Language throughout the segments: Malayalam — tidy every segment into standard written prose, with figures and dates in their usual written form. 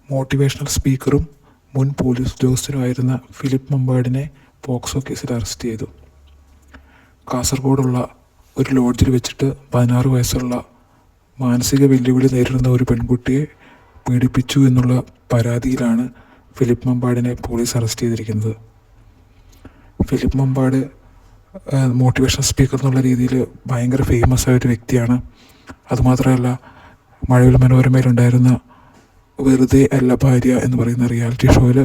മോട്ടിവേഷണൽ സ്പീക്കറും മുൻ പോലീസ് ഉദ്യോഗസ്ഥനുമായിരുന്ന ഫിലിപ്പ് മമ്പാടിനെ പോക്സോ കേസിൽ അറസ്റ്റ് ചെയ്തു. കാസർഗോഡുള്ള ഒരു ലോഡ്ജിൽ വെച്ചിട്ട് 16 വയസ്സുള്ള മാനസിക വെല്ലുവിളി നേരിടുന്ന ഒരു പെൺകുട്ടിയെ പീഡിപ്പിച്ചു എന്നുള്ള പരാതിയിലാണ് ഫിലിപ്പ് മമ്പാടിനെ പോലീസ് അറസ്റ്റ് ചെയ്തിരിക്കുന്നത്. ഫിലിപ്പ് മമ്പാട് മോട്ടിവേഷണൽ സ്പീക്കർ എന്നുള്ള രീതിയിൽ ഭയങ്കര ഫേമസ് ആയൊരു വ്യക്തിയാണ്. അതുമാത്രമല്ല, മഴവിൽ മനോരമയിലുണ്ടായിരുന്ന വെറുതെ അല്ല ഭാര്യ എന്ന് പറയുന്ന റിയാലിറ്റി ഷോയിൽ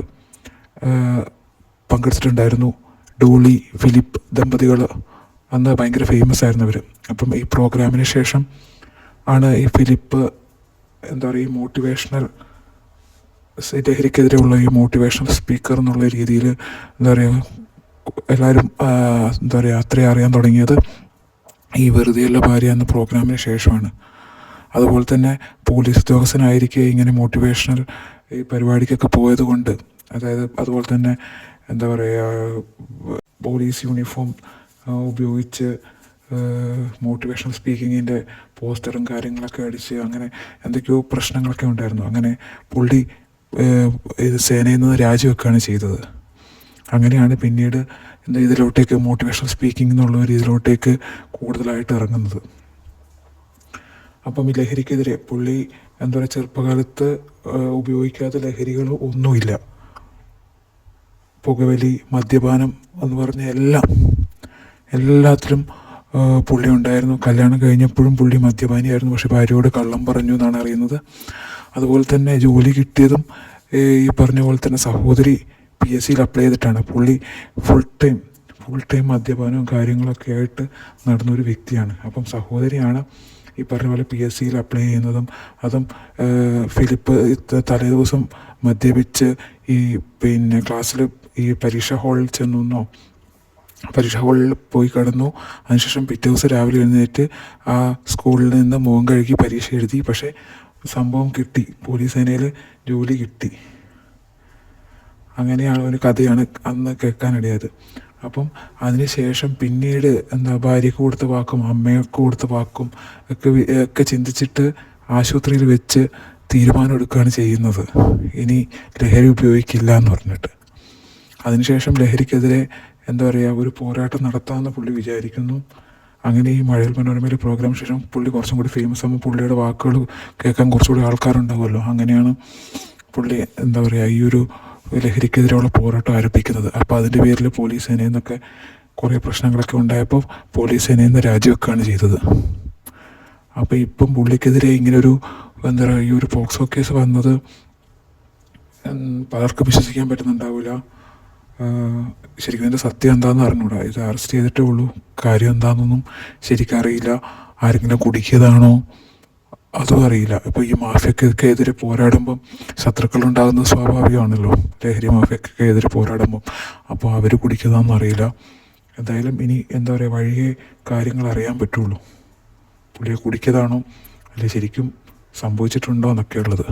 പങ്കെടുത്തിട്ടുണ്ടായിരുന്നു. ഡോളി ഫിലിപ്പ് ദമ്പതികൾ അന്ന് ഭയങ്കര ഫേമസ് ആയിരുന്നവർ. അപ്പം ഈ പ്രോഗ്രാമിന് ശേഷം ആണ് ഈ ഫിലിപ്പ് ഈ മോട്ടിവേഷണൽ ലഹരിക്കെതിരെയുള്ള ഈ മോട്ടിവേഷണൽ സ്പീക്കർ എന്നുള്ള രീതിയിൽ എല്ലാവരും അത്രയും അറിയാൻ തുടങ്ങിയത് ഈ വെറുതെയുള്ള ഭാര്യ എന്ന പ്രോഗ്രാമിന് ശേഷമാണ്. അതുപോലെ തന്നെ പോലീസ് ഉദ്യോഗസ്ഥനായിരിക്കെ ഇങ്ങനെ മോട്ടിവേഷണൽ ഈ പരിപാടിക്കൊക്കെ പോയത് കൊണ്ട്, അതായത് അതുപോലെ തന്നെ പോലീസ് യൂണിഫോം ഉപയോഗിച്ച് മോട്ടിവേഷണൽ സ്പീക്കിങ്ങിൻ്റെ പോസ്റ്ററും കാര്യങ്ങളൊക്കെ അടിച്ച് അങ്ങനെ എന്തൊക്കെയോ പ്രശ്നങ്ങളൊക്കെ ഉണ്ടായിരുന്നു. അങ്ങനെ പുള്ളി സേനയിൽ നിന്ന് രാജിവെക്കുകയാണ് ചെയ്തത്. അങ്ങനെയാണ് പിന്നീട് ഇതിലോട്ടേക്ക് മോട്ടിവേഷണൽ സ്പീക്കിംഗ് എന്നുള്ള ഒരു ഇതിലോട്ടേക്ക് കൂടുതലായിട്ട് ഇറങ്ങുന്നത്. അപ്പം ഈ ലഹരിക്കെതിരെ പുള്ളി ചെറുപ്പകാലത്ത് ഉപയോഗിക്കാത്ത ലഹരികൾ ഒന്നുമില്ല. പുകവലി, മദ്യപാനം എന്ന് പറഞ്ഞ എല്ലാത്തിലും പുള്ളി ഉണ്ടായിരുന്നു. കല്യാണം കഴിഞ്ഞപ്പോഴും പുള്ളി മദ്യപാനിയായിരുന്നു. പക്ഷെ ഭാര്യയോട് കള്ളം പറഞ്ഞു എന്നാണ് അറിയുന്നത്. അതുപോലെ തന്നെ ജോലി കിട്ടിയതും ഈ പറഞ്ഞ പോലെ തന്നെ സഹോദരി PSCയിൽ അപ്ലൈ ചെയ്തിട്ടാണ്. പുള്ളി ഫുൾ ടൈം മദ്യപാനവും കാര്യങ്ങളൊക്കെ ആയിട്ട് നടന്നൊരു വ്യക്തിയാണ്. അപ്പം സഹോദരിയാണ് ഈ പറഞ്ഞ പോലെ PSCയിൽ അപ്ലൈ ചെയ്യുന്നതും. അതും ഫിലിപ്പ് തലേ ദിവസം മദ്യപിച്ച് ഈ ക്ലാസ്സിൽ ഈ പരീക്ഷാ ഹാളിൽ പോയി കിടന്നു. അതിനുശേഷം പിറ്റേ ദിവസം രാവിലെ എഴുന്നേറ്റ് ആ സ്കൂളിൽ നിന്ന് മുഖം കഴുകി പരീക്ഷ എഴുതി. പക്ഷേ സംഭവം കിട്ടി, പോലീസ് സേനയിൽ ജോലി കിട്ടി. അങ്ങനെയാണ് ഒരു കഥയാണ് അന്ന് കേൾക്കാനിടയായത്. അപ്പം അതിനുശേഷം പിന്നീട് ഭാര്യയ്ക്ക് കൊടുത്ത വാക്കും അമ്മയ്ക്ക് കൊടുത്ത വാക്കും ഒക്കെ ചിന്തിച്ചിട്ട് ആശുപത്രിയിൽ വെച്ച് തീരുമാനം എടുക്കുകയാണ് ചെയ്യുന്നത്, ഇനി ലഹരി ഉപയോഗിക്കില്ല എന്ന് പറഞ്ഞിട്ട്. അതിനുശേഷം ലഹരിക്കെതിരെ ഒരു പോരാട്ടം നടത്താമെന്ന് പുള്ളി വിചാരിക്കുന്നു. അങ്ങനെ ഈ മഴവിൽ മനോരമയിലെ പ്രോഗ്രാമിന് ശേഷം പുള്ളി കുറച്ചും കൂടി ഫേമസ് ആകുമ്പോൾ പുള്ളിയുടെ വാക്കുകൾ കേൾക്കാൻ കുറച്ചുകൂടി ആൾക്കാരുണ്ടാവുമല്ലോ. അങ്ങനെയാണ് പുള്ളി ഈ ഒരു ലഹരിക്കെതിരെയുള്ള പോരാട്ടം ആരംഭിക്കുന്നത്. അപ്പോൾ അതിൻ്റെ പേരിൽ പോലീസ് സേനയിൽ നിന്നൊക്കെ കുറേ പ്രശ്നങ്ങളൊക്കെ ഉണ്ടായപ്പോൾ പോലീസ് സേനയിൽ നിന്ന് രാജിവെക്കുകയാണ് ചെയ്തത്. അപ്പോൾ ഇപ്പം പുള്ളിക്കെതിരെ ഇങ്ങനൊരു ഈ ഒരു പോക്സോ കേസ് വന്നത് പലർക്കും വിശ്വസിക്കാൻ പറ്റുന്നുണ്ടാവില്ല. ശരിക്കും ഇതിൻ്റെ സത്യം എന്താണെന്ന് അറിഞ്ഞൂടാ. ഇത് അറസ്റ്റ് ചെയ്തിട്ടേ ഉള്ളൂ, കാര്യം എന്താണെന്നൊന്നും ശരിക്കും അറിയില്ല. ആരെങ്കിലും കുടുക്കിയതാണോ അതും അറിയില്ല. ഇപ്പോൾ ഈ മാഫിയക്കൊക്കെ എതിരെ പോരാടുമ്പം ശത്രുക്കളുണ്ടാകുന്നത് സ്വാഭാവികമാണല്ലോ, ലഹരി മാഫിയക്കൊക്കെ എതിരെ പോരാടുമ്പം. അപ്പോൾ അവർ കുടിക്കുന്നതാണെന്ന് അറിയില്ല. എന്തായാലും ഇനി വഴിയെ കാര്യങ്ങൾ അറിയാൻ പറ്റുള്ളൂ, പുള്ളിയെ കുടിക്കതാണോ അല്ലെ ശരിക്കും സംഭവിച്ചിട്ടുണ്ടോ എന്നൊക്കെ ഉള്ളത്.